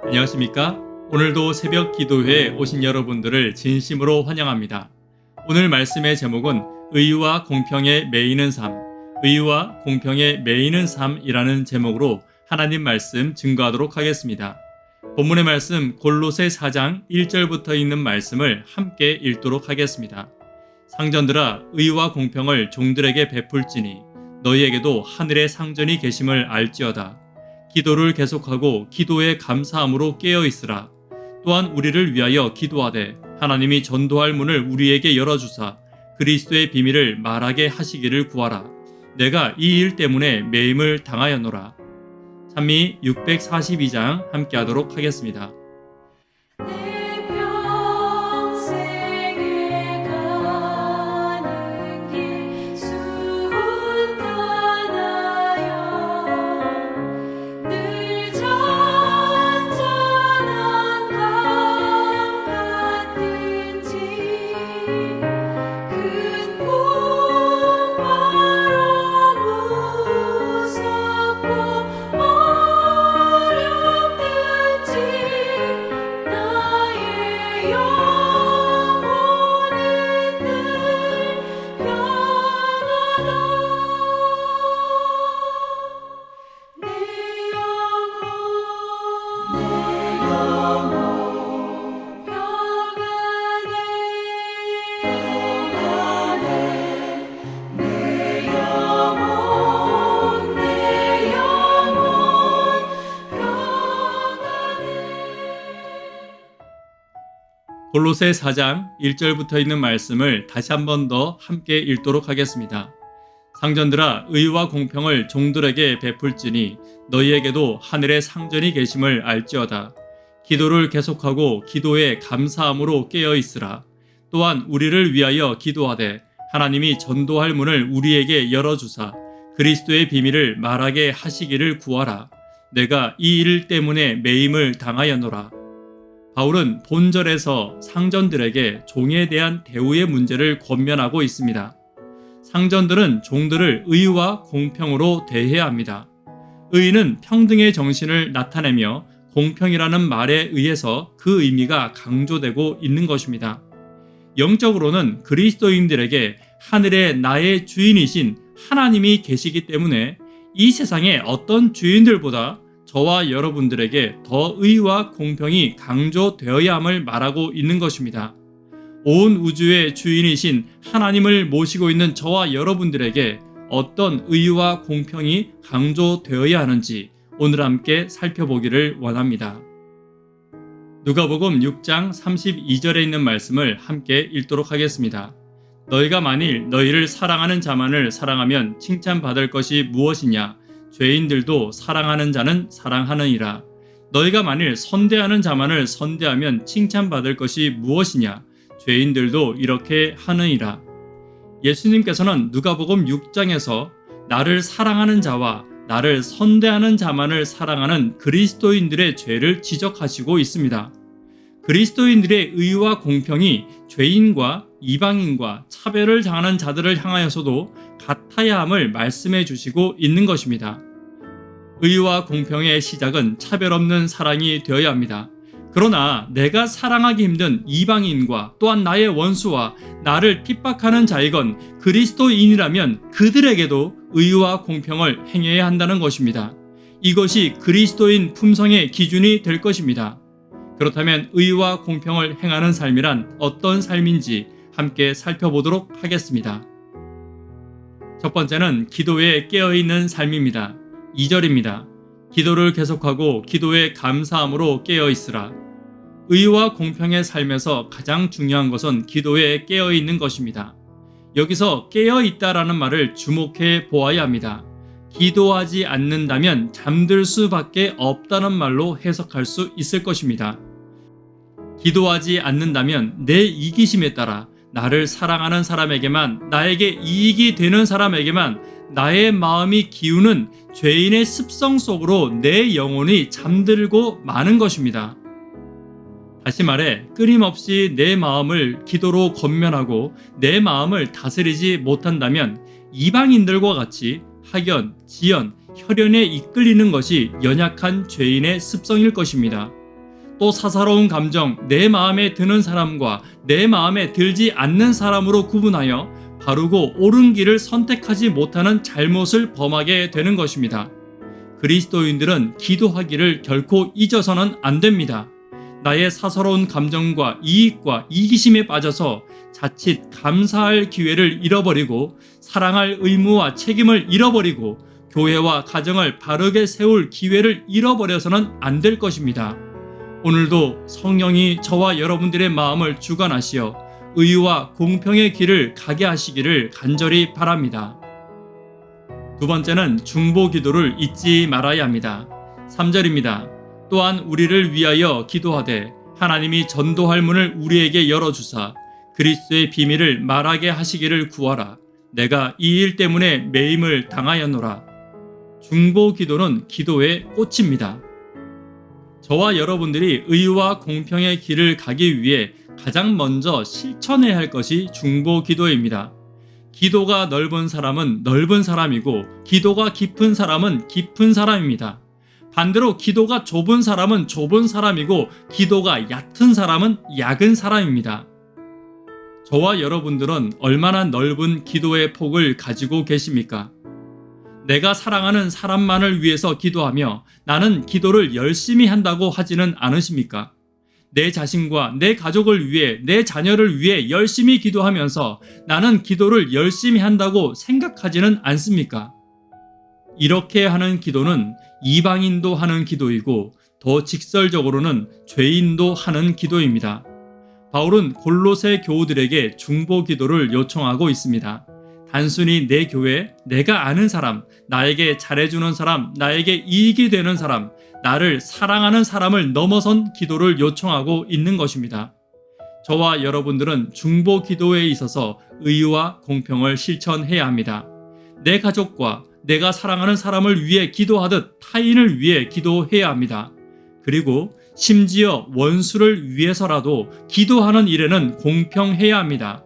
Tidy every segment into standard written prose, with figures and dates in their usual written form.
안녕하십니까? 오늘도 새벽 기도회에 오신 여러분들을 진심으로 환영합니다. 오늘 말씀의 제목은 의와 공평에 매이는 삶, 의와 공평에 매이는 삶이라는 제목으로 하나님 말씀 증거하도록 하겠습니다. 본문의 말씀 골로새 4장 1절부터 있는 말씀을 함께 읽도록 하겠습니다. 상전들아, 의와 공평을 종들에게 베풀지니 너희에게도 하늘의 상전이 계심을 알지어다. 기도를 계속하고 기도에 감사함으로 깨어있으라. 또한 우리를 위하여 기도하되 하나님이 전도할 문을 우리에게 열어주사 그리스도의 비밀을 말하게 하시기를 구하라. 내가 이 일 때문에 매임을 당하였노라. 찬미 642장 함께 하도록 하겠습니다. 골로새 4장 1절부터 있는 말씀을 다시 한 번 더 함께 읽도록 하겠습니다. 상전들아, 의와 공평을 종들에게 베풀지니 너희에게도 하늘의 상전이 계심을 알지어다. 기도를 계속하고 기도에 감사함으로 깨어있으라. 또한 우리를 위하여 기도하되 하나님이 전도할 문을 우리에게 열어주사 그리스도의 비밀을 말하게 하시기를 구하라. 내가 이 일 때문에 매임을 당하였노라. 바울은 본절에서 상전들에게 종에 대한 대우의 문제를 권면하고 있습니다. 상전들은 종들을 의와 공평으로 대해야 합니다. 의는 평등의 정신을 나타내며 공평이라는 말에 의해서 그 의미가 강조되고 있는 것입니다. 영적으로는 그리스도인들에게 하늘의 나의 주인이신 하나님이 계시기 때문에 이 세상의 어떤 주인들보다 저와 여러분들에게 더 의와 공평이 강조되어야 함을 말하고 있는 것입니다. 온 우주의 주인이신 하나님을 모시고 있는 저와 여러분들에게 어떤 의와 공평이 강조되어야 하는지 오늘 함께 살펴보기를 원합니다. 누가복음 6장 32절에 있는 말씀을 함께 읽도록 하겠습니다. 너희가 만일 너희를 사랑하는 자만을 사랑하면 칭찬받을 것이 무엇이냐? 죄인들도 사랑하는 자는 사랑하느니라. 너희가 만일 선대하는 자만을 선대하면 칭찬받을 것이 무엇이냐? 죄인들도 이렇게 하느니라. 예수님께서는 누가복음 6장에서 나를 사랑하는 자와 나를 선대하는 자만을 사랑하는 그리스도인들의 죄를 지적하시고 있습니다. 그리스도인들의 의와 공평이 죄인과 이방인과 차별을 당하는 자들을 향하여서도 같아야 함을 말씀해 주시고 있는 것입니다. 의와 공평의 시작은 차별 없는 사랑이 되어야 합니다. 그러나 내가 사랑하기 힘든 이방인과 또한 나의 원수와 나를 핍박하는 자이건 그리스도인이라면 그들에게도 의와 공평을 행해야 한다는 것입니다. 이것이 그리스도인 품성의 기준이 될 것입니다. 그렇다면 의와 공평을 행하는 삶이란 어떤 삶인지 함께 살펴보도록 하겠습니다. 첫 번째는 기도에 깨어있는 삶입니다. 2절입니다. 기도를 계속하고 기도에 감사함으로 깨어있으라. 의와 공평의 삶에서 가장 중요한 것은 기도에 깨어있는 것입니다. 여기서 깨어있다라는 말을 주목해 보아야 합니다. 기도하지 않는다면 잠들 수밖에 없다는 말로 해석할 수 있을 것입니다. 기도하지 않는다면 내 이기심에 따라 나를 사랑하는 사람에게만, 나에게 이익이 되는 사람에게만 나의 마음이 기우는 죄인의 습성 속으로 내 영혼이 잠들고 마는 것입니다. 다시 말해 끊임없이 내 마음을 기도로 권면하고 내 마음을 다스리지 못한다면 이방인들과 같이 학연, 지연, 혈연에 이끌리는 것이 연약한 죄인의 습성일 것입니다. 또 사사로운 감정, 내 마음에 드는 사람과 내 마음에 들지 않는 사람으로 구분하여 바르고 옳은 길을 선택하지 못하는 잘못을 범하게 되는 것입니다. 그리스도인들은 기도하기를 결코 잊어서는 안 됩니다. 나의 사사로운 감정과 이익과 이기심에 빠져서 자칫 감사할 기회를 잃어버리고 사랑할 의무와 책임을 잃어버리고 교회와 가정을 바르게 세울 기회를 잃어버려서는 안 될 것입니다. 오늘도 성령이 저와 여러분들의 마음을 주관하시어 의와 공평의 길을 가게 하시기를 간절히 바랍니다. 두 번째는 중보 기도를 잊지 말아야 합니다. 3절입니다. 또한 우리를 위하여 기도하되 하나님이 전도할 문을 우리에게 열어주사 그리스도의 비밀을 말하게 하시기를 구하라. 내가 이 일 때문에 매임을 당하였노라. 중보 기도는 기도의 꽃입니다. 저와 여러분들이 의와 공평의 길을 가기 위해 가장 먼저 실천해야 할 것이 중보 기도입니다. 기도가 넓은 사람은 넓은 사람이고 기도가 깊은 사람은 깊은 사람입니다. 반대로 기도가 좁은 사람은 좁은 사람이고 기도가 얕은 사람은 얕은 사람입니다. 저와 여러분들은 얼마나 넓은 기도의 폭을 가지고 계십니까? 내가 사랑하는 사람만을 위해서 기도하며 나는 기도를 열심히 한다고 하지는 않으십니까? 내 자신과 내 가족을 위해, 내 자녀를 위해 열심히 기도하면서 나는 기도를 열심히 한다고 생각하지는 않습니까? 이렇게 하는 기도는 이방인도 하는 기도이고 더 직설적으로는 죄인도 하는 기도입니다. 바울은 골로새 교우들에게 중보 기도를 요청하고 있습니다. 단순히 내 교회, 내가 아는 사람, 나에게 잘해주는 사람, 나에게 이익이 되는 사람, 나를 사랑하는 사람을 넘어선 기도를 요청하고 있는 것입니다. 저와 여러분들은 중보 기도에 있어서 의와 공평을 실천해야 합니다. 내 가족과 내가 사랑하는 사람을 위해 기도하듯 타인을 위해 기도해야 합니다. 그리고 심지어 원수를 위해서라도 기도하는 일에는 공평해야 합니다.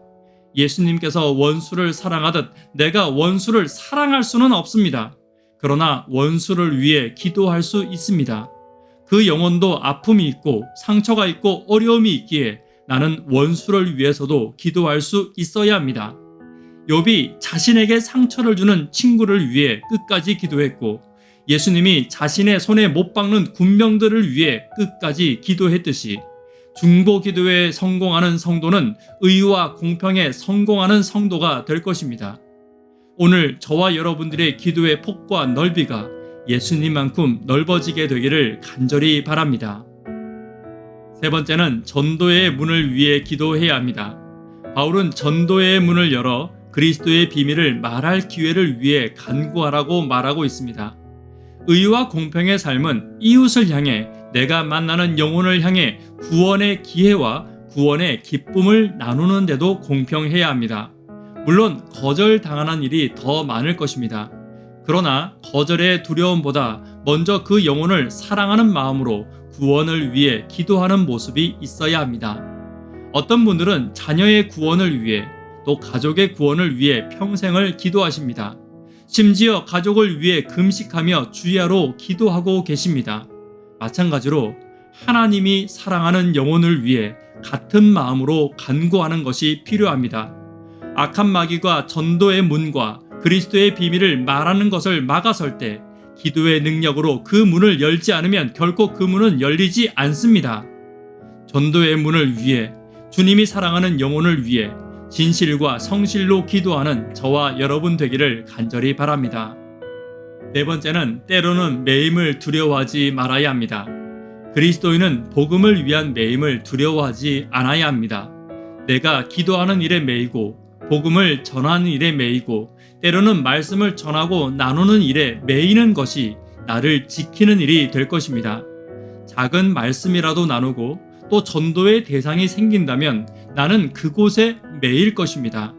예수님께서 원수를 사랑하듯 내가 원수를 사랑할 수는 없습니다. 그러나 원수를 위해 기도할 수 있습니다. 그 영혼도 아픔이 있고 상처가 있고 어려움이 있기에 나는 원수를 위해서도 기도할 수 있어야 합니다. 욥이 자신에게 상처를 주는 친구를 위해 끝까지 기도했고 예수님이 자신의 손에 못 박는 군병들을 위해 끝까지 기도했듯이 중보 기도에 성공하는 성도는 의와 공평에 성공하는 성도가 될 것입니다. 오늘 저와 여러분들의 기도의 폭과 넓이가 예수님만큼 넓어지게 되기를 간절히 바랍니다. 세 번째는 전도의 문을 위해 기도해야 합니다. 바울은 전도의 문을 열어 그리스도의 비밀을 말할 기회를 위해 간구하라고 말하고 있습니다. 의와 공평의 삶은 이웃을 향해 내가 만나는 영혼을 향해 구원의 기회와 구원의 기쁨을 나누는 데도 공평해야 합니다. 물론 거절당하는 일이 더 많을 것입니다. 그러나 거절의 두려움보다 먼저 그 영혼을 사랑하는 마음으로 구원을 위해 기도하는 모습이 있어야 합니다. 어떤 분들은 자녀의 구원을 위해 또 가족의 구원을 위해 평생을 기도하십니다. 심지어 가족을 위해 금식하며 주야로 기도하고 계십니다. 마찬가지로 하나님이 사랑하는 영혼을 위해 같은 마음으로 간구하는 것이 필요합니다. 악한 마귀가 전도의 문과 그리스도의 비밀을 말하는 것을 막아설 때 기도의 능력으로 그 문을 열지 않으면 결코 그 문은 열리지 않습니다. 전도의 문을 위해 주님이 사랑하는 영혼을 위해 진실과 성실로 기도하는 저와 여러분 되기를 간절히 바랍니다. 네 번째는 때로는 매임을 두려워하지 말아야 합니다. 그리스도인은 복음을 위한 매임을 두려워하지 않아야 합니다. 내가 기도하는 일에 매이고 복음을 전하는 일에 매이고 때로는 말씀을 전하고 나누는 일에 매이는 것이 나를 지키는 일이 될 것입니다. 작은 말씀이라도 나누고 또 전도의 대상이 생긴다면 나는 그곳에 매일 것입니다.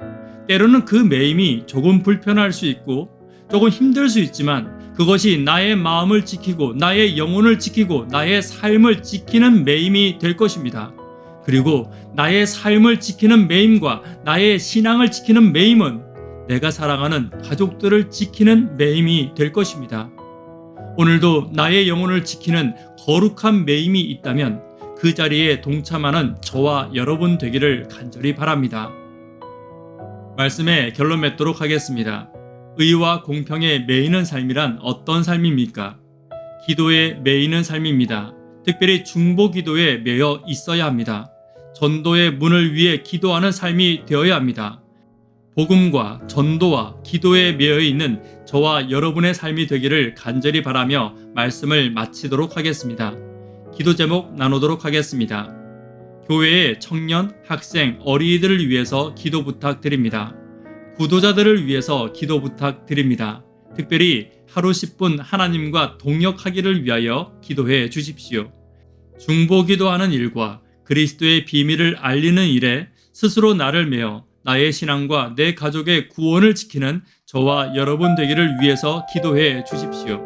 때로는 그 매임이 조금 불편할 수 있고 조금 힘들 수 있지만 그것이 나의 마음을 지키고 나의 영혼을 지키고 나의 삶을 지키는 매임이 될 것입니다. 그리고 나의 삶을 지키는 매임과 나의 신앙을 지키는 매임은 내가 사랑하는 가족들을 지키는 매임이 될 것입니다. 오늘도 나의 영혼을 지키는 거룩한 매임이 있다면 그 자리에 동참하는 저와 여러분 되기를 간절히 바랍니다. 말씀에 결론 맺도록 하겠습니다. 의와 공평에 매이는 삶이란 어떤 삶입니까? 기도에 매이는 삶입니다. 특별히 중보 기도에 매여 있어야 합니다. 전도의 문을 위해 기도하는 삶이 되어야 합니다. 복음과 전도와 기도에 매여 있는 저와 여러분의 삶이 되기를 간절히 바라며 말씀을 마치도록 하겠습니다. 기도 제목 나누도록 하겠습니다. 교회의 청년, 학생, 어린이들을 위해서 기도 부탁드립니다. 구도자들을 위해서 기도 부탁드립니다. 특별히 하루 10분 하나님과 동역하기를 위하여 기도해 주십시오. 중보 기도하는 일과 그리스도의 비밀을 알리는 일에 스스로 나를 메어 나의 신앙과 내 가족의 구원을 지키는 저와 여러분 되기를 위해서 기도해 주십시오.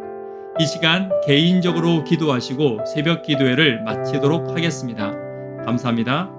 이 시간 개인적으로 기도하시고 새벽 기도회를 마치도록 하겠습니다. 감사합니다.